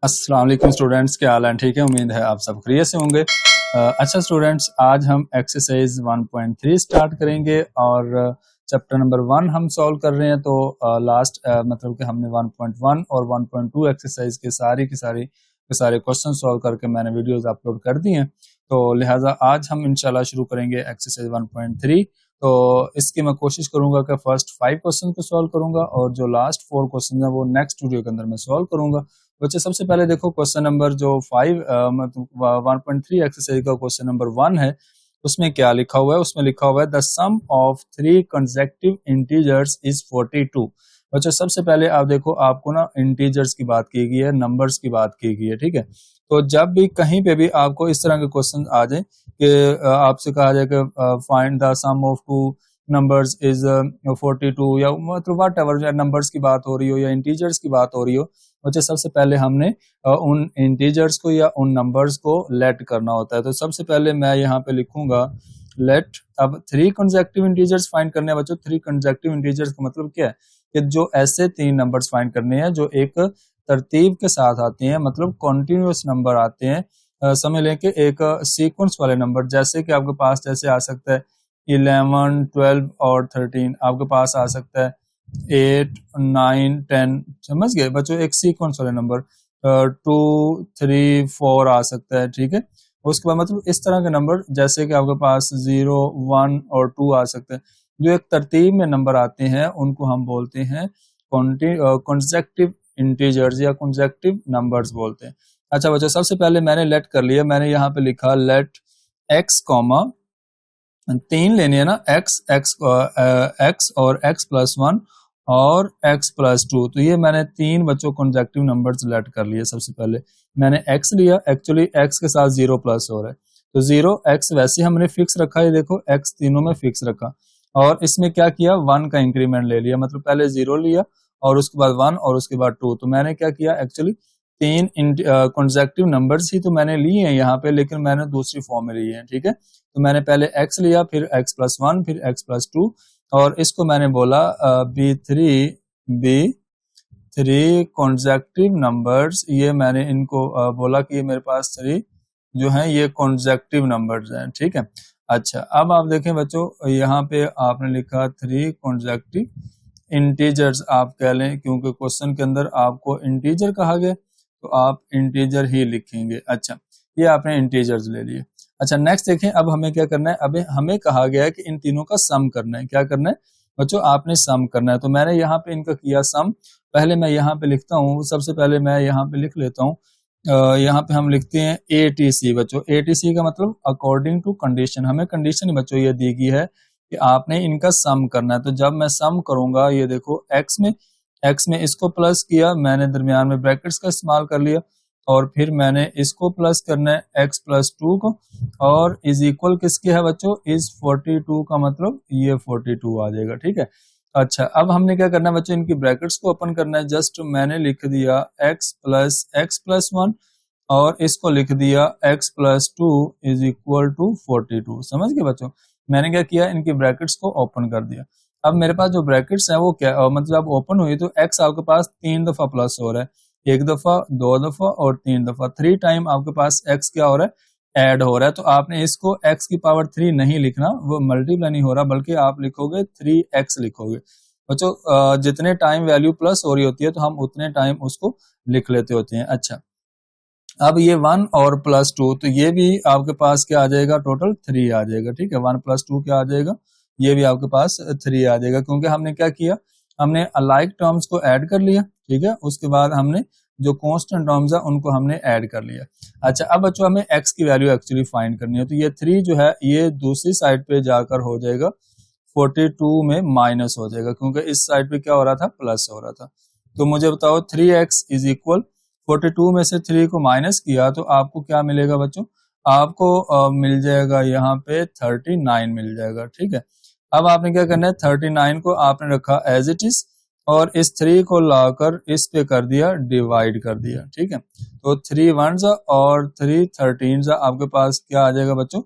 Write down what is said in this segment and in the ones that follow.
अस्सलाम वालेकुम स्टूडेंट्स, क्या हाल है? ठीक है, उम्मीद है आप सब खैरियत से होंगे। अच्छा स्टूडेंट्स, आज हम एक्सरसाइज 1.3 स्टार्ट करेंगे और चैप्टर नंबर 1 हम सॉल्व कर रहे हैं। तो लास्ट मतलब कि हमने 1.1 और 1.2 एक्सरसाइज के सारे क्वेश्चन सॉल्व करके मैंने वीडियोस अपलोड कर दी हैं। तो लिहाजा आज हम इंशाल्लाह शुरू करेंगे एक्सरसाइज 1.3। तो इसकी मैं कोशिश करूंगा कि फर्स्ट 5 क्वेश्चन को सॉल्व करूंगा और जो लास्ट 4 क्वेश्चन है वो नेक्स्ट वीडियो के अंदर मैं सॉल्व करूंगा। बच्चे सबसे पहले देखो क्वेश्चन नंबर जो 5 मतलब 1.3 एक्सरसाइज का क्वेश्चन नंबर 1 है, उसमें क्या लिखा हुआ है? उसमें लिखा हुआ है the sum of 3 consecutive integers is 42। बच्चों सबसे पहले आप देखो, आपको ना इंटीजर्स की बात की गई है, नंबर्स की बात की गई है, ठीक है। तो जब भी कहीं पे भी आपको इस तरह के क्वेश्चन आ जाए कि आपसे कहा जाए कि find the sum of 2 numbers is 42 या मतलब वट एवर नंबर्स की बात हो रही हो या इंटीजर्स की बात हो रही हो, बच्चे सबसे पहले हमने उन इंटीजर्स को या उन नंबर्स को लेट करना होता है। तो सबसे पहले मैं यहाँ पे लिखूंगा लेट। अब 3 कंसेक्यूटिव इंटीजर्स फाइंड करने हैं बच्चों। 3 कंसेक्यूटिव इंटीजर्स का मतलब क्या है कि जो ऐसे 3 नंबर्स फाइंड करने हैं जो एक तरतीब के साथ आते हैं, मतलब कॉन्टिन्यूस नंबर आते हैं। समझ लें कि एक सीक्वेंस वाले नंबर, जैसे कि आपके पास जैसे आ सकता है 11, 12 और 13, आपके पास आ सकता है 8, 9, 10। समझ गए बच्चों, एक सीक्वेंस वाले नंबर 2, 3, 4 आ सकता है, ठीक है। उसके बाद मतलब इस तरह के नंबर जैसे कि आपके पास 0, 1 और 2 आ सकते हैं, जो एक तरतीब में नंबर आते हैं उनको हम बोलते हैं कंसेक्यूटिव इंटीजर्स या कंसेक्यूटिव नंबर्स बोलते हैं। अच्छा बच्चों, सबसे पहले मैंने लेट कर लिया, मैंने यहाँ पे लिखा लेट x कॉमा 3 लेने हैं ना, x और x+1 और x+2। तो ये मैंने 3 बच्चों कंसेक्यूटिव नंबर्स लेट कर लिए। सबसे पहले मैंने x लिया, एक्चुअली x के साथ 0 प्लस हो रहा है, तो 0 x वैसे हमने फिक्स रखा है, देखो x तीनों में फिक्स रखा और इसमें क्या किया, 1 का इंक्रीमेंट ले लिया, मतलब पहले 0 लिया और उसके बाद 1 और उसके बाद 2। तो मैंने क्या किया, एक्चुअली 3 कंसेक्यूटिव नंबर्स ही तो मैंने लिए हैं यहाँ पे, लेकिन मैंने दूसरी फॉर्म में लिए हैं, ठीक है। तो मैंने पहले x लिया, फिर x+1, फिर x+2 और इसको मैंने बोला B3 कंसेक्यूटिव नंबर्स। ये मैंने इनको बोला कि ये मेरे पास 3 जो हैं ये कंसेक्यूटिव नंबर्स हैं, ठीक है। अच्छा, अब आप देखें बच्चों, यहाँ पे आपने लिखा 3 कंसेक्यूटिव इंटीजर्स आप कह लें, क्योंकि क्वेश्चन के अंदर आपको इंटीजर कहा गया तो आप इंटीजर ही लिखेंगे। अच्छा, ये आपने इंटीजर्स ले लिए। अच्छा नेक्स्ट देखें, अब हमें क्या करना है, अब हमें कहा गया है कि इन तीनों का सम करना है। क्या करना है बच्चों, आपने सम करना है। तो मैंने यहाँ पे इनका किया सम। पहले मैं यहाँ पे लिखता हूँ, सबसे पहले मैं यहाँ पे लिख लेता हूँ, यहाँ पे हम लिखते हैं ATC बच्चों। ATC का मतलब अकॉर्डिंग टू कंडीशन, हमें कंडीशन बच्चों ये दी गई है कि आपने इनका सम करना है। तो जब मैं सम करूंगा, ये देखो x में इसको प्लस किया, मैंने दरमियान में ब्रैकेट्स का इस्तेमाल कर लिया और फिर मैंने इसको प्लस करना है x+2 को, और इज इक्वल किसके है बच्चों, इज 42 का मतलब ये 42 आ जाएगा, ठीक है। अच्छा, अब हमने क्या करना है बच्चों, इनकी ब्रैकेट्स को ओपन करना है। जस्ट मैंने लिख दिया x+1 और इसको लिख दिया x+2 इज इक्वल टू 42। समझ गए बच्चों, मैंने क्या किया, इनकी ब्रैकेट्स को ओपन कर दिया। अब मेरे पास जो ब्रैकेट्स हैं वो क्या मतलब जब ओपन हुई तो x आपके पास 3 दफा प्लस हो रहा है, 1 दफा, 2 दफा और 3 दफा, 3 टाइम आपके पास x क्या हो रहा है, ऐड हो रहा है। तो आपने इसको x की पावर 3 नहीं लिखना, वो मल्टीप्लाई नहीं हो रहा, बल्कि आप लिखोगे 3x लिखोगे बच्चों। जितने टाइम वैल्यू प्लस हो रही होती है तो हम उतने टाइम उसको लिख लेते होते हैं। अच्छा, अब ये 1 और +2, तो ये भी आपके पास क्या आ जाएगा, टोटल 3 आ जाएगा, ठीक है। 1 + 2 क्या आ जाएगा, ये भी आपके पास 3 आ जाएगा, क्योंकि हमने क्या किया, हमने अलाइक टर्म्स को ऐड कर लिया, ठीक है। उसके बाद हमने जो कांस्टेंट टर्म्स है उनको हमने ऐड कर लिया। अच्छा, अब बच्चों हमें x की वैल्यू एक्चुअली फाइंड करनी है। तो ये 3 जो है ये दूसरी साइड पे जाकर हो जाएगा 42 में माइनस हो जाएगा, क्योंकि इस साइड पे क्या हो रहा था, प्लस हो रहा था। तो मुझे बताओ 3x इज इक्वल 42 में से 3 को माइनस किया तो आपको क्या मिलेगा बच्चों, आपको मिल जाएगा यहाँ पे 39 मिल जाएगा, ठीक है। अब आपने क्या करना है, 39 को आपने रखा एज इट इज और इस 3 को लाकर इस पे कर दिया, डिवाइड कर दिया, ठीक है। तो 3 1s और 3 13s आपके पास क्या आ जाएगा बच्चों,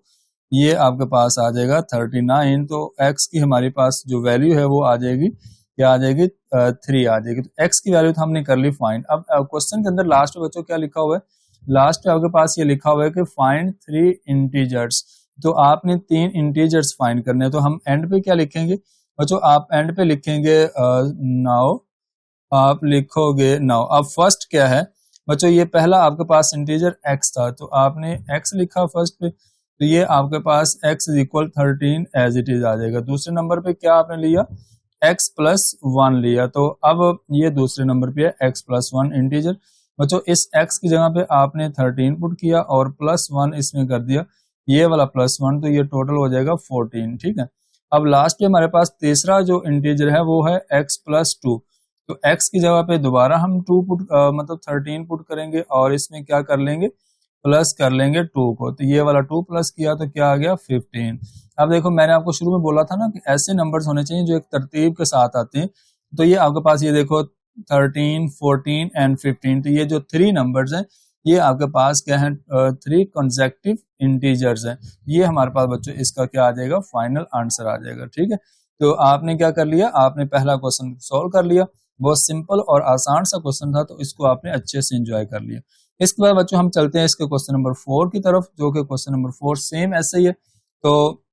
ये आपके पास आ जाएगा 39। तो x की हमारे पास जो वैल्यू है वो आ जाएगी क्या आ जाएगी 3 आ जाएगी। तो x की वैल्यू तो हमने कर ली फाइंड। अब क्वेश्चन के अंदर लास्ट में बच्चों क्या लिखा हुआ है, लास्ट में आपके पास ये लिखा हुआ है कि फाइंड 3 इंटीजर्स। तो आपने 3 इंटीजर्स फाइंड करने हैं। तो हम एंड पे क्या लिखेंगे बच्चों, आप एंड पे लिखेंगे नाउ, आप लिखोगे नाउ। अब फर्स्ट क्या है बच्चों, ये पहला आपके पास इंटीजर x था, तो आपने x लिखा फर्स्ट पे, तो ये आपके पास x is equal 13 as it is आ जाएगा। दूसरे नंबर पे क्या आपने लिया, x प्लस 1 लिया, तो अब ये दूसरे नंबर पे है x प्लस 1 इंटीजर। बच्चों इस x की जगह पे आपने 13 पुट किया और प्लस 1 इसमें कर दिया, ये वाला प्लस 1, तो ये टोटल हो जाएगा 14। ठीक है, अब लास्ट पे हमारे पास तीसरा जो इंटीजर है वो है x प्लस 2। तो x की जगह पे दोबारा हम 2 पुट मतलब 13 पुट करेंगे और इसमें क्या कर लेंगे, प्लस कर लेंगे 2 को, तो ये वाला 2 प्लस किया तो क्या आ गया 15। अब देखो मैंने आपको शुरू में बोला था ना कि ऐसे नंबर्स होने चाहिए जो एक तरतीब के साथ आते हैं। तो ये आपके पास ये देखो 13, 14 एंड 15, तो ये जो 3 नंबर्स हैं ये आपके पास क्या है 3 कंसेक्टिव इंटीजर्स हैं। ये हमारे पास बच्चों इसका क्या आ जाएगा, फाइनल आंसर आ जाएगा। ठीक है, तो आपने क्या कर लिया, आपने पहला क्वेश्चन सोल्व कर लिया, बहुत सिंपल और आसान सा क्वेश्चन था, तो इसको आपने अच्छे से एंजॉय कर लिया। इसके बाद बच्चों हम चलते हैं इसके क्वेश्चन नंबर 4 की तरफ, जो कि क्वेश्चन नंबर 4 सेम ऐसे ही है। तो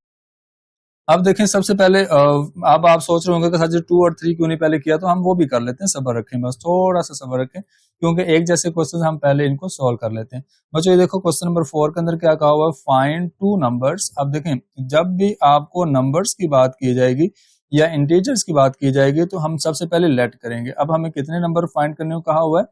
अब देखें सबसे पहले अब आप सोच रहे होंगे कि सर 2 और 3 क्यों नहीं पहले किया, तो हम वो भी कर लेते हैं, सब्र रखें, बस थोड़ा सा सब्र रखें, क्योंकि एक जैसे क्वेश्चन हम पहले इनको सॉल्व कर लेते हैं। बच्चों ये देखो क्वेश्चन नंबर 4 के अंदर क्या कहा हुआ है, फाइंड 2 नंबर्स। अब देखें जब भी आपको नंबर्स की बात की जाएगी या इंटीजर्स की बात की जाएगी तो हम सबसे पहले लेट करेंगे। अब हमें कितने नंबर फाइंड करने को कहा हुआ है,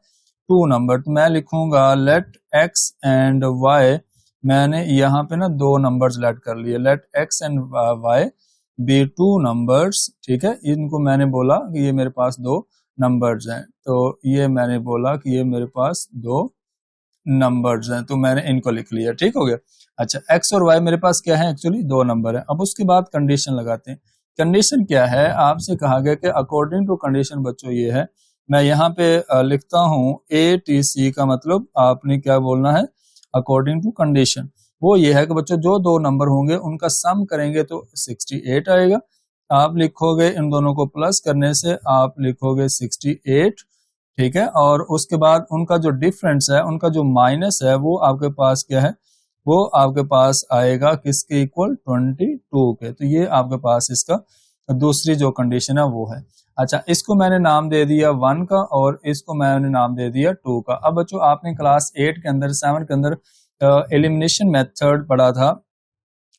2 नंबर, तो मैं लिखूंगा लेट x एंड y। मैंने यहाँ पे ना 2 नंबर्स लेट कर लिए, let x and y be 2 numbers. ठीक है, इनको मैंने बोला कि ये मेरे पास 2 नंबर्स हैं, तो ये मैंने बोला कि ये मेरे पास 2 नंबर्स हैं, तो मैंने इनको लिख लिया। ठीक हो गया। अच्छा x और y मेरे पास क्या है, एक्चुअली 2 नंबर है। अब उसके बाद कंडीशन लगाते हैं। कंडीशन क्या है, आपसे कहा गया कि अकॉर्डिंग टू कंडीशन बच्चों ये है, मैं यहाँ पे लिखता हूँ ATC का मतलब आपने क्या बोलना है, अकॉर्डिंग टू कंडीशन। वो ये है कि बच्चों जो 2 नंबर होंगे उनका सम करेंगे तो 68 आएगा। आप लिखोगे इन दोनों को प्लस करने से आप लिखोगे 68। ठीक है, और उसके बाद उनका जो डिफरेंस है, उनका जो माइनस है, वो आपके पास क्या है, वो आपके पास आएगा किसके इक्वल, 22 के। तो ये आपके पास इसका दूसरी जो कंडीशन है वो है। अच्छा इसको मैंने नाम दे दिया 1 का और इसको मैंने नाम दे दिया 2 का। अब बच्चों आपने क्लास 8 के अंदर 7 के अंदर एलिमिनेशन मेथड पढ़ा था,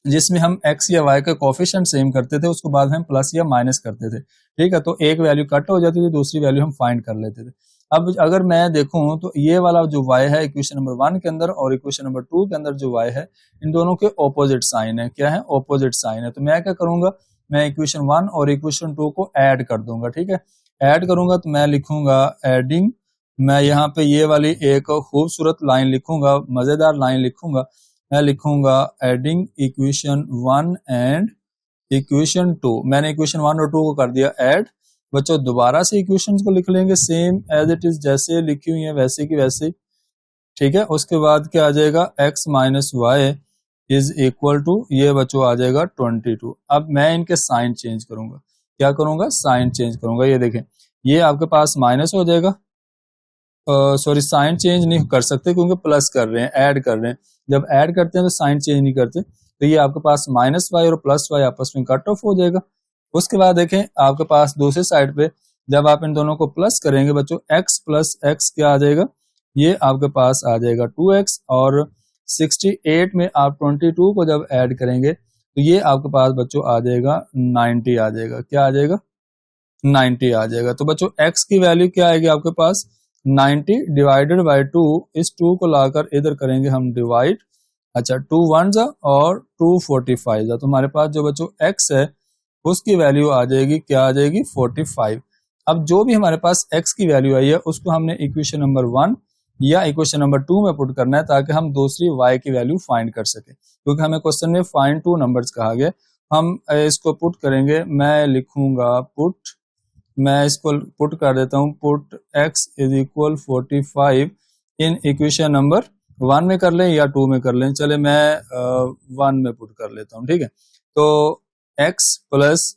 जिसमें हम x या y का कोफिशिएंट सेम करते थे, उसको बाद में हम प्लस या माइनस करते थे। ठीक है, तो एक वैल्यू कट हो जाती थी, दूसरी वैल्यू हम फाइंड कर लेते थे। अब अगर मैं देखूं तो ये वाला जो y है इक्वेशन नंबर 1 के अंदर और इक्वेशन नंबर 2 के अंदर जो y है, इन दोनों के ऑपोजिट साइन है। क्या है, ऑपोजिट साइन है। तो मैं क्या करूंगा, मैं इक्वेशन 1 और इक्वेशन 2 को ऐड कर दूंगा। ठीक है, ऐड करूंगा तो मैं लिखूंगा एडिंग, मैं यहाँ पे ये वाली एक खूबसूरत लाइन लिखूंगा, मजेदार लाइन लिखूंगा, मैं लिखूंगा एडिंग इक्वेशन 1 एंड इक्वेशन 2। मैंने इक्वेशन 1 और 2 को कर दिया ऐड। बच्चों दोबारा से इक्वेशंस को लिख लेंगे सेम एज इट इज, जैसे लिखी हुई है वैसे की वैसे। ठीक है, उसके बाद क्या आ जाएगा, x minus y is equal to, ये बच्चों आ जाएगा 22। अब मैं इनके साइन चेंज करूंगा, क्या करूंगा, साइन चेंज करूंगा। ये देखें ये आपके पास माइनस हो जाएगा, सॉरी साइन चेंज नहीं कर सकते क्योंकि प्लस कर रहे हैं, ऐड कर रहे हैं। जब ऐड करते हैं तो साइन चेंज नहीं करते, तो ये आपके पास माइनस वाई और प्लस वाई आपस में कट ऑफ हो जाएगा। उसके बाद देखें आपके पास दूसरी साइड पे जब आप इन दोनों को प्लस करेंगे बच्चों, x प्लस एक्स क्या आ जाएगा, ये आपके पास आ जाएगा 2x, और 68 में आप 22 को जब ऐड करेंगे तो ये आपके पास बच्चों आ जाएगा 90 आ जाएगा। क्या आ जाएगा, 90 आ जाएगा। तो बच्चों x की वैल्यू क्या आएगी आपके पास, 90 डिवाइडेड बाय 2, इस 2 को लाकर इधर करेंगे हम डिवाइड। अच्छा 2 1 जा और 2 45 जा, तो हमारे पास जो बच्चों x है उसकी वैल्यू आ जाएगी, क्या आ जाएगी 45। अब जो भी हमारे पास x की वैल्यू आई है उसको हमने इक्वेशन नंबर 1 या इक्वेशन नंबर 2 में पुट करना है, ताकि हम दूसरी y की वैल्यू फाइंड कर सके, क्योंकि हमें क्वेश्चन में फाइंड 2 नंबर्स कहा गया। हम इसको पुट करेंगे, मैं लिखूंगा पुट, मैं इसको पुट कर देता हूं, put x is equal 45 in equation number 1 में कर लें या 2 में कर लें, चले मैं 1 में पुट कर लेता हूं। ठीक है, तो x plus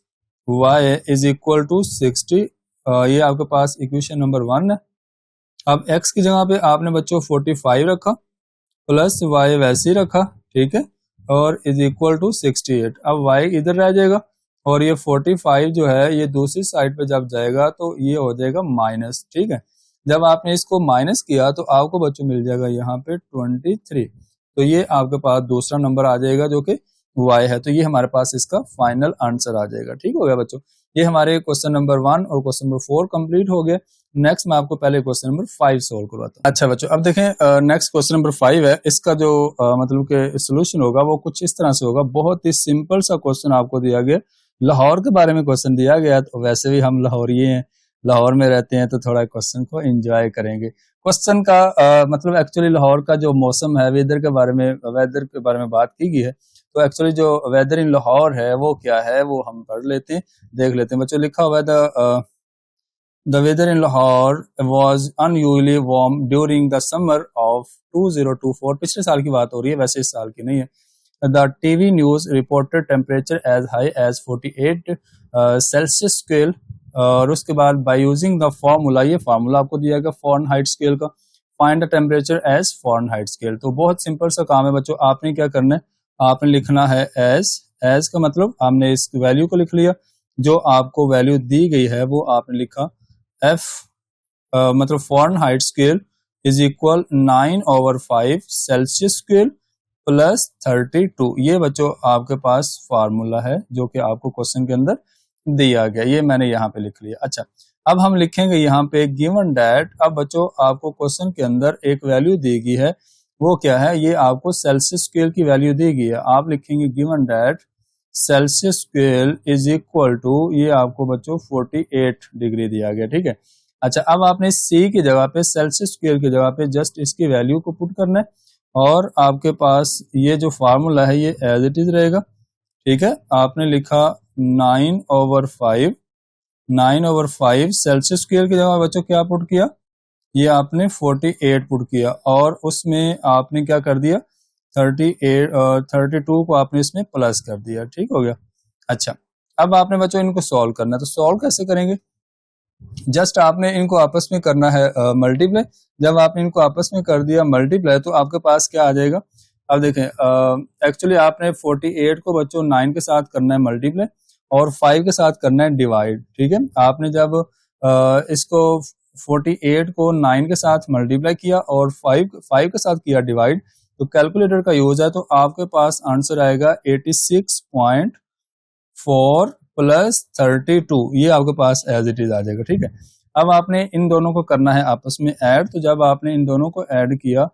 y is equal to 60, ये आपके पास इक्वेशन नंबर 1 है। अब x की जगह पे आपने बच्चों 45 रखा प्लस y वैसे ही रखा, ठीक है, और इज इक्वल टू 68। अब y इधर रह जाएगा और ये 45 जो है ये दूसरी साइड पे जब जाएगा तो ये हो जाएगा माइनस, ठीक है। जब आपने इसको माइनस किया तो आपको बच्चों मिल जाएगा यहाँ पे 23, तो ये आपके पास दूसरा नंबर आ जाएगा जो कि y है। तो ये हमारे पास इसका फाइनल आंसर आ जाएगा। ठीक हो गया बच्चों, ये हमारे क्वेश्चन नंबर 1 और क्वेश्चन नंबर 4 कंप्लीट हो गए। नेक्स्ट मैं आपको पहले क्वेश्चन नंबर 5 सोल्व करवाता हूँ। अच्छा बच्चों, अब देखें नेक्स्ट क्वेश्चन नंबर 5 है। इसका जो मतलब के सोल्यूशन होगा वो कुछ इस तरह से होगा। बहुत ही सिंपल सा क्वेश्चन आपको दिया गया, लाहौर के बारे में क्वेश्चन दिया गया। तो वैसे भी हम लाहौरी हैं, लाहौर में रहते हैं, तो थोड़ा क्वेश्चन को एंजॉय करेंगे। क्वेश्चन का मतलब एक्चुअली लाहौर का जो मौसम है, वेदर के बारे में बात की गई है। तो एक्चुअली जो वेदर इन लाहौर है वो क्या है वो हम पढ़ लेते हैं, देख लेते हैं। बच्चों लिखा हुआ है The weather in Lahore was unusually warm during the summer of 2024। पिछले साल की बात हो रही है, वैसे इस साल की नहीं है। The TV news reported temperature as high as 48 Celsius scale। और उसके बाद by using the formula, ये फार्मूला आपको दिया गया Fahrenheit scale का, find the temperature as Fahrenheit scale। तो बहुत सिंपल सा काम है बच्चों, आपने क्या करना है, आपने लिखना है as का मतलब आपने इस वैल्यू को लिख लिया, जो आपको वैल्यू दी गई है वो आपने लिखा F मतलब Fahrenheit scale is equal 9/5 Celsius scale plus 32। ये बच्चों आपके पास फार्मूला है जो कि आपको क्वेश्चन के अंदर दिया गया, ये मैंने यहाँ पे लिख लिया। अच्छा, अब हम लिखेंगे यहाँ पे गिवन डैट। अब बच्चों आपको क्वेश्चन के अंदर एक वैल्यू दी गई है, वो क्या है, ये आपको सेल्सियस स्केल की वैल्यू दी गई है। आप लिखेंगे given that Celsius scale is equal to, ये आपको बच्चों 48 डिग्री दिया गया, ठीक है। अच्छा, अब आपने सी की जगह पे, सेल्सियस स्केल की जगह पे जस्ट इसकी वैल्यू को पुट करना है, और आपके पास ये जो फार्मूला है ये एज इट इज रहेगा, ठीक है। आपने लिखा 9/5 सेल्सियस स्केल की जगह बच्चों क्या पुट किया, ये आपने 48 पुट किया, और उसमें आपने क्या कर दिया 32 को आपने इसमें प्लस कर दिया, ठीक हो गया। अच्छा, अब आपने बच्चों इनको सॉल्व करना है, तो सॉल्व कैसे करेंगे, जस्ट आपने इनको आपस में करना है मल्टीप्लाई। जब आपने इनको आपस में कर दिया मल्टीप्लाई तो आपके पास क्या आ जाएगा। अब देखें, एक्चुअली आपने 48 को बच्चों 9 के साथ करना है मल्टीप्लाई और 5 के साथ करना है डिवाइड, ठीक है। आपने जब इसको 48 को 9 के साथ मल्टीप्लाई किया और 5 के साथ किया डिवाइड, तो कैलकुलेटर का यूज है, तो आपके पास आंसर आएगा 86.4 प्लस 32, ये आपके पास एज इट इज आ जाएगा, ठीक है। अब आपने इन दोनों को करना है आपस में ऐड, तो जब आपने इन दोनों को ऐड किया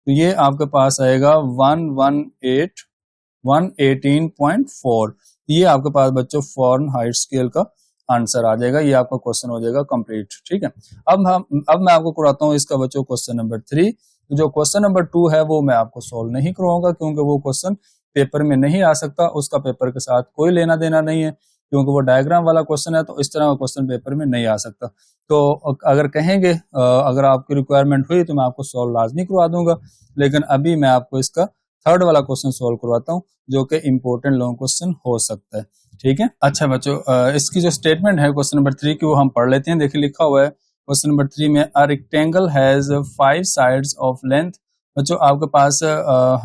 तो ये आपके पास आएगा 118.4। ये आपके पास बच्चों फ़ारेनहाइट स्केल का आंसर आ जाएगा, ये आपका क्वेश्चन हो जाएगा कंप्लीट, ठीक है। अब मैं आपको कराता हूँ इसका बच्चों क्वेश्चन नंबर 3। जो क्वेश्चन नंबर 2 है वो मैं आपको सोल्व नहीं करवाऊंगा, क्योंकि वो क्वेश्चन पेपर में नहीं आ सकता, उसका पेपर के साथ कोई लेना देना नहीं है, क्योंकि वो डायग्राम वाला क्वेश्चन है, तो इस तरह का क्वेश्चन पेपर में नहीं आ सकता। तो अगर कहेंगे, अगर आपकी रिक्वायरमेंट हुई तो मैं आपको सोल्व लाजमी करवा दूंगा, लेकिन अभी मैं आपको इसका थर्ड वाला क्वेश्चन सोल्व करवाता हूँ, जो कि इंपॉर्टेंट लॉन्ग क्वेश्चन हो सकता है, ठीक है। अच्छा बच्चों, इसकी जो स्टेटमेंट है क्वेश्चन नंबर 3 की वो हम पढ़ लेते हैं। देखिए लिखा हुआ है क्वेश्चन नंबर 3 में, a rectangle has 5 sides of length. बच्चों आपके पास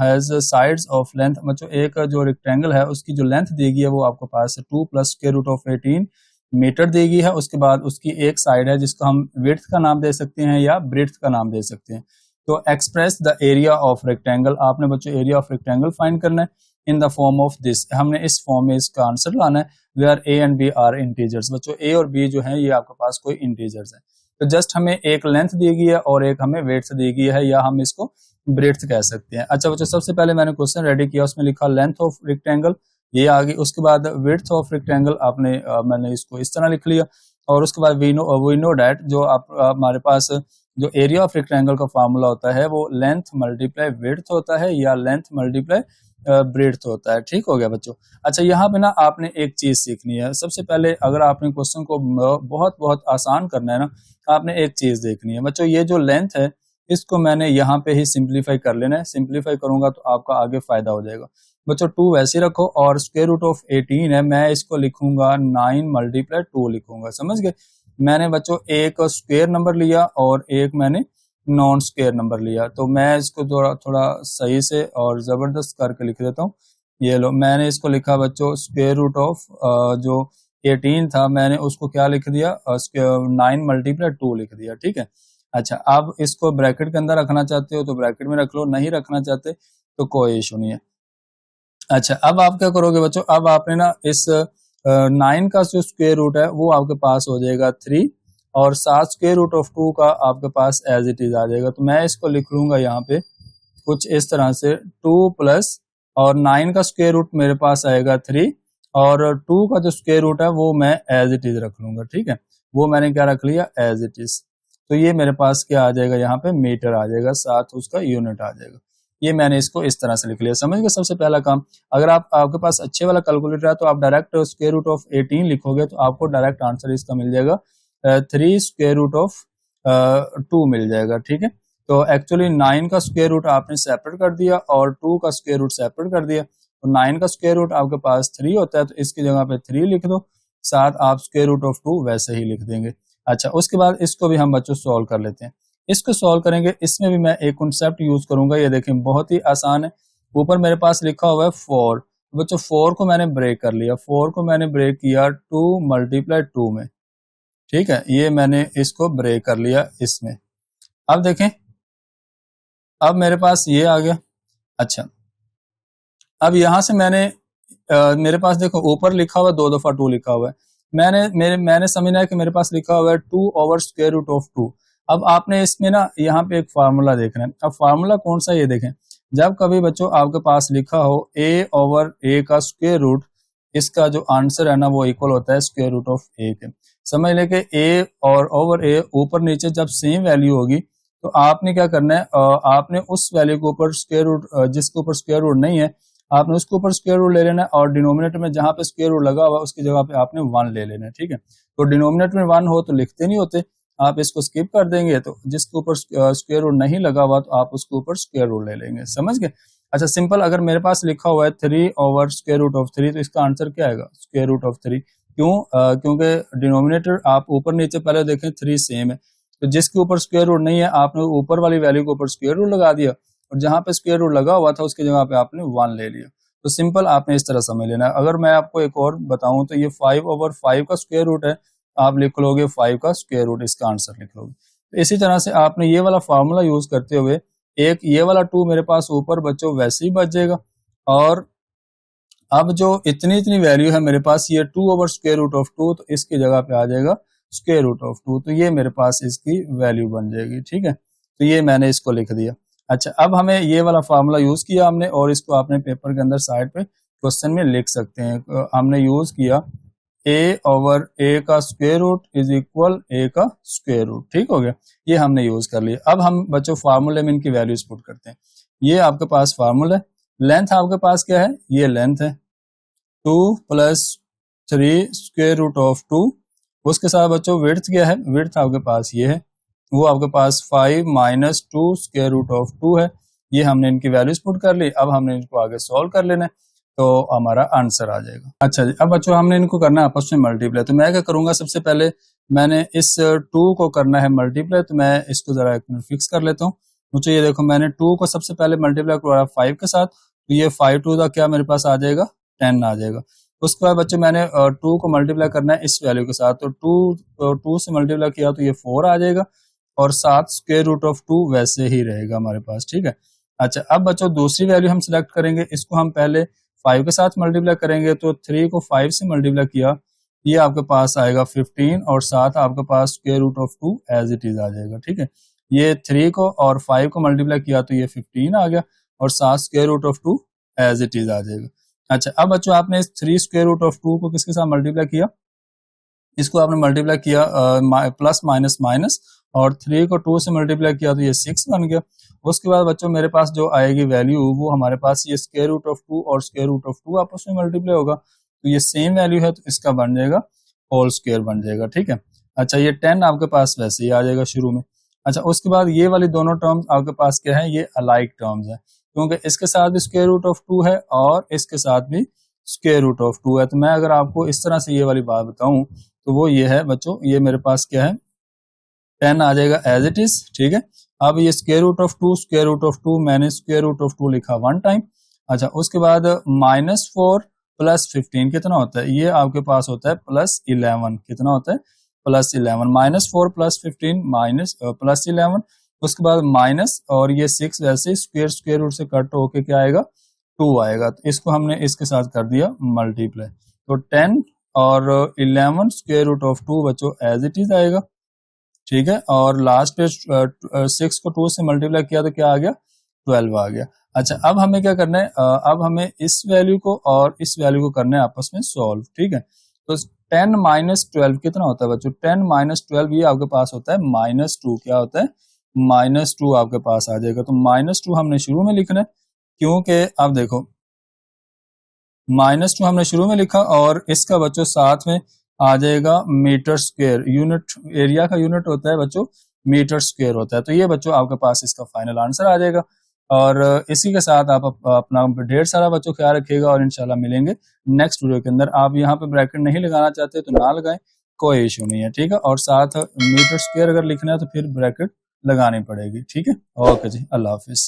हैज साइड्स ऑफ लेंथ, बच्चों एक जो रेक्टेंगल है उसकी जो लेंथ देगी है वो आपके पास 2 + √18 मीटर देगी है। उसके बाद उसकी एक साइड है जिसको हम विड्थ का नाम दे सकते हैं या ब्रेड्थ का नाम दे सकते हैं। तो express the area of rectangle, आपने बच्चों एरिया ऑफ रेक्टेंगल फाइंड करना है in the form of this. हमने इस फॉर्म में इसका आंसर लाना है, where a and b are integers. बच्चों ए और बी जो है ये आपके पास कोई इंटीजर्स है। तो जस्ट हमें एक लेंथ दी गई है और एक हमें वेड्थ दी गई है, या हम इसको ब्रेड्थ कह सकते हैं। अच्छा बच्चों, सबसे पहले मैंने क्वेश्चन रेडी किया, उसमें लिखा लेंथ ऑफ रेक्टेंगल, ये आ गई। उसके बाद विड्थ ऑफ रेक्टेंगल आपने मैंने इसको इस तरह लिख लिया, और उसके बाद वी नो डैट जो हमारे पास जो एरिया ऑफ रेक्टेंगल का फार्मूला होता है वो लेंथ मल्टीप्लाई विड्थ होता है, या लेंथ मल्टीप्लाई ब्रेड्थ होता है, ठीक हो गया बच्चों। अच्छा, यहाँ पे ना आपने एक चीज सीखनी है। सबसे पहले अगर आपने क्वेश्चन को बहुत बहुत आसान करना है ना, आपने एक चीज देखनी है बच्चों, ये जो लेंथ है इसको मैंने यहाँ पे ही सिंप्लीफाई कर लेना है। सिंप्लीफाई करूंगा तो आपका आगे फायदा हो जाएगा। बच्चों 2 वैसे रखो और स्क्वायर रूट ऑफ 18 है, मैं इसको लिखूंगा 9 मल्टीप्लाई 2 लिखूंगा, समझ गए। मैंने बच्चों एक स्क्वायर नंबर लिया और एक मैंने नॉन स्क्वायर नंबर लिया, तो मैं इसको थोड़ा थोड़ा सही से और जबरदस्त करके लिख देता हूँ। ये लो, मैंने इसको लिखा बच्चों स्क्वायर रूट ऑफ जो 18 था, मैंने उसको क्या लिख दिया, 9 मल्टीप्लाई 2 लिख दिया, ठीक है। अच्छा, अब इसको ब्रैकेट के अंदर रखना चाहते हो तो ब्रैकेट में रख लो, नहीं रखना चाहते तो कोई इशू नहीं है। अच्छा, अब आप क्या करोगे बच्चों, अब आपने ना इस 9 का जो स्क्वायर रूट है वो आपके पास हो जाएगा 3 और 7 स्क्वायर रूट ऑफ 2 का आपके पास एज इट इज आ जाएगा। तो मैं इसको लिख लूंगा यहाँ पे कुछ इस तरह से 2 प्लस और 9 का स्क्वायर रूट मेरे पास आएगा 3 और 2 का जो स्क्वायर रूट है वो मैं एज इट इज रख लूंगा, ठीक है। वो मैंने क्या रख लिया, एज इट इज। तो ये मेरे पास क्या आ जाएगा, यहाँ पे मीटर आ जाएगा, साथ उसका यूनिट आ जाएगा। ये मैंने इसको इस तरह से लिख लिया, समझ गए। सबसे पहला काम, अगर आपके पास अच्छे वाला कैलकुलेटर है तो आप डायरेक्ट स्क्वायर रूट ऑफ 18 लिखोगे तो आपको डायरेक्ट आंसर इसका मिल जाएगा 3 स्क्वायर रूट ऑफ 2 मिल जाएगा, ठीक है। तो एक्चुअली 9 का स्क्वायर रूट आपने सेपरेट कर दिया और 2 का स्क्वायर रूट सेपरेट कर दिया, तो 9 का स्क्वायर रूट आपके पास 3 होता है, तो इसकी जगह पे 3 लिख दो, साथ आप स्क्वायर रूट ऑफ 2 वैसे ही लिख देंगे। अच्छा, उसके बाद इसको भी हम बच्चों सॉल्व कर लेते हैं। इसको सॉल्व करेंगे, इसमें भी मैं एक कॉन्सेप्ट यूज करूंगा, ये देखें बहुत ही आसान है। ऊपर मेरे पास लिखा हुआ है 4, बच्चों 4 को मैंने ब्रेक कर लिया, 4 को मैंने ब्रेक किया 2 मल्टीप्लाई 2 में, ठीक है। ये मैंने इसको ब्रेक कर लिया इसमें। अब देखें, अब मेरे पास ये आ गया। अच्छा, अब यहां से मेरे पास देखो ऊपर लिखा हुआ 2 दफा 2 लिखा हुआ है, मैंने समझना है कि मेरे पास लिखा हुआ है 2 ओवर स्क्वायर रूट ऑफ 2। अब आपने इसमें ना यहाँ पे एक फार्मूला देखना है। अब फार्मूला कौन सा, ये देखें, जब कभी बच्चों आपके पास लिखा हो a ओवर a का स्क्वायर रूट, इसका जो आंसर है ना वो इक्वल होता है स्क्वायर रूट ऑफ a के। समझ ले कि a और ओवर a ऊपर नीचे जब सेम वैल्यू होगी तो आपने क्या करना है, आपने उस वैल्यू के ऊपर स्क्वायर रूट, जिसके ऊपर स्क्वायर रूट नहीं है आपने उसके ऊपर स्क्वायर रूट ले लेना है और डिनोमिनेटर में जहां पे स्क्वायर रूट लगा हुआ उसकी जगह पे आपने 1 ले लेना है, ठीक है। तो डिनोमिनेटर में 1 हो तो लिखते नहीं होते, आप इसको स्किप कर देंगे, तो जिसके ऊपर स्क्वायर रूट नहीं लगा हुआ तो आप उसके ऊपर स्क्वायर रूट ले लेंगे, समझ गए। अच्छा, सिंपल, अगर मेरे पास लिखा हुआ है 3 ओवर स्क्वायर रूट ऑफ 3 तो इसका आंसर क्या आएगा, स्क्वायर रूट ऑफ 3। क्यों, क्योंकि डिनोमिनेटर आप ऊपर नीचे पहले देखें 3 सेम है, तो जिसके ऊपर स्क्वायर रूट नहीं है आपने ऊपर वाली वैल्यू के ऊपर स्क्वायर रूट लगा दिया और जहां पे स्क्वायर रूट लगा हुआ था उसकी जगह पे आपने 1 ले लिया। तो सिंपल आपने इस तरह समझ लेना है। अगर मैं आपको एक और बताऊं तो ये 5 ओवर 5 का स्क्वायर रूट है, आप लिख लोगे 5 का स्क्वायर रूट, इसका आंसर लिख लोगे। तो इसी तरह से आपने ये वाला फार्मूला यूज करते हुए एक ये वाला 2 मेरे पास ऊपर बच्चों वैसे ही बच जाएगा, और अब जो इतनी इतनी वैल्यू है मेरे पास ये 2 ओवर स्क्वायर रूट ऑफ 2, तो इसकी जगह पे आ जाएगा स्क्वायर रूट ऑफ 2, तो ये मेरे पास इसकी वैल्यू बन जाएगी, ठीक है। तो ये मैंने इसको लिख दिया। अच्छा, अब हमें ये वाला फार्मूला यूज किया हमने और इसको आपने पेपर के अंदर साइड पे क्वेश्चन में लिख सकते हैं। हमने यूज किया a ओवर a का square root is equal a का स्क्वायर रूट, ठीक हो गया। ये हमने यूज कर लिया। अब हम बच्चों फार्मूले में इनकी वैल्यूज पुट करते हैं। ये आपके पास फार्मूला है, लेंथ आपके पास क्या है, ये लेंथ है 2 प्लस 3 स्क्वायर रूट ऑफ 2। उसके साथ बच्चों विड्थ क्या है, विड्थ आपके पास ये है, वो आपके पास 5 माइनस 2 स्क्वायर रूट ऑफ 2 है। ये हमने इनकी वैल्यूज पुट कर ली। अब हमने इनको आगे सॉल्व कर लेना है तो हमारा आंसर आ जाएगा। अच्छा जी, अब बच्चों हमने इनको करना है आपस में मल्टीप्लाई। तो मैं क्या करूंगा, सबसे पहले मैंने इस 2 को करना है मल्टीप्लाई, तो मैं इसको जरा एक मिनट फिक्स कर लेता हूँ। मुझे ये देखो, मैंने 2 को सबसे पहले मल्टीप्लाई करवाया 5 के साथ, तो ये 5 2 का क्या मेरे पास आ जाएगा, 10 आ जाएगा। उसके बाद बच्चों मैंने 2 को मल्टीप्लाई करना है इस वैल्यू के साथ, तो 2 से मल्टीप्लाई किया तो ये 4 आ जाएगा और 7 स्क्वायर रूट ऑफ 2 वैसे ही रहेगा हमारे पास, ठीक है। अच्छा, अब बच्चों दूसरी वैल्यू हम सिलेक्ट करेंगे, इसको हम पहले 5 के साथ मल्टीप्लाई करेंगे, तो 3 को 5 से मल्टीप्लाई किया, ये आपके पास आएगा 15 और साथ आपके पास square root of 2 as it is आ जाएगा, ठीक है। ये 3 को और 5 को मल्टीप्लाई किया तो ये 15 आ गया और साथ square root of 2 as it is आ जाएगा। अच्छा, अब बच्चों आपने 3 स्क्वायर रूट ऑफ 2 को किसके साथ मल्टीप्लाई किया, इसको आपने मल्टीप्लाई किया प्लस माइनस माइनस, और 3 को 2 से मल्टीप्लाई किया तो ये 6 बन गया। उसके बाद बच्चों मेरे पास जो आएगी वैल्यू वो हमारे पास ये स्क्वायर रूट ऑफ 2 और स्क्वायर रूट ऑफ 2 आपस में मल्टीप्लाई होगा, तो ये सेम वैल्यू है तो इसका बन जाएगा होल स्क्वायर बन जाएगा, ठीक है। अच्छा, ये 10 आपके पास वैसे ही आ जाएगा शुरू में। अच्छा, उसके बाद ये वाली दोनों टर्म्स आपके पास क्या है, ये अलाइक टर्म्स है, क्योंकि इसके साथ भी स्क्वायर रूट ऑफ 2 है और इसके साथ भी स्क्वायर रूट ऑफ 2 है। तो मैं अगर आपको इस तरह से ये वाली बात बताऊं तो वो ये है बच्चों, ये मेरे पास क्या है, 10 आ जाएगा एज इट इज, ठीक है। अब ये square root of 2, square root of 2 मैंने स्क्वायर रूट ऑफ 2 लिखा 1 टाइम। अच्छा, उसके बाद -4 प्लस 15 कितना होता है, ये आपके पास होता है +11, कितना होता है, +11, -4 प्लस 15 माइनस +11, उसके बाद माइनस और ये 6 वैसे स्क्वायर स्क्वायर रूट से कट होके क्या आएगा, 2 आएगा। तो इसको हमने इसके साथ कर दिया मल्टीप्लाई, तो 10 और 11 स्क्वायर रूट ऑफ 2 बच्चों एज इट इज आएगा, ठीक है। और लास्ट पे 6 को 2 से मल्टीप्लाई किया तो क्या आ गया, 12 आ गया। अच्छा, अब हमें क्या करना है, अब हमें इस वैल्यू को और इस वैल्यू को करना है आपस में सॉल्व, ठीक है। तो 10 माइनस 12 कितना होता है बच्चों, 10 माइनस 12 ये आपके पास होता है -2, क्या होता है, -2 आपके पास आ जाएगा। तो -2 हमने शुरू में लिखना है, क्योंकि अब देखो -2 हमने शुरू में लिखा और इसका बच्चों साथ में आ जाएगा मीटर स्क्वायर, यूनिट एरिया का यूनिट होता है बच्चों मीटर स्क्वायर होता है। तो ये बच्चों आपके पास इसका फाइनल आंसर आ जाएगा। और इसी के साथ आप अपना ढेर सारा बच्चों ख्याल रखिएगा और इंशाल्लाह मिलेंगे नेक्स्ट वीडियो के अंदर। आप यहाँ पे ब्रैकेट नहीं लगाना चाहते तो ना लगाएं, कोई इशू नहीं है, ठीक है। और साथ मीटर स्क्वायर अगर लिखना है तो फिर ब्रैकेट लगानी पड़ेगी, ठीक है। ओके जी, अल्लाह हाफिज।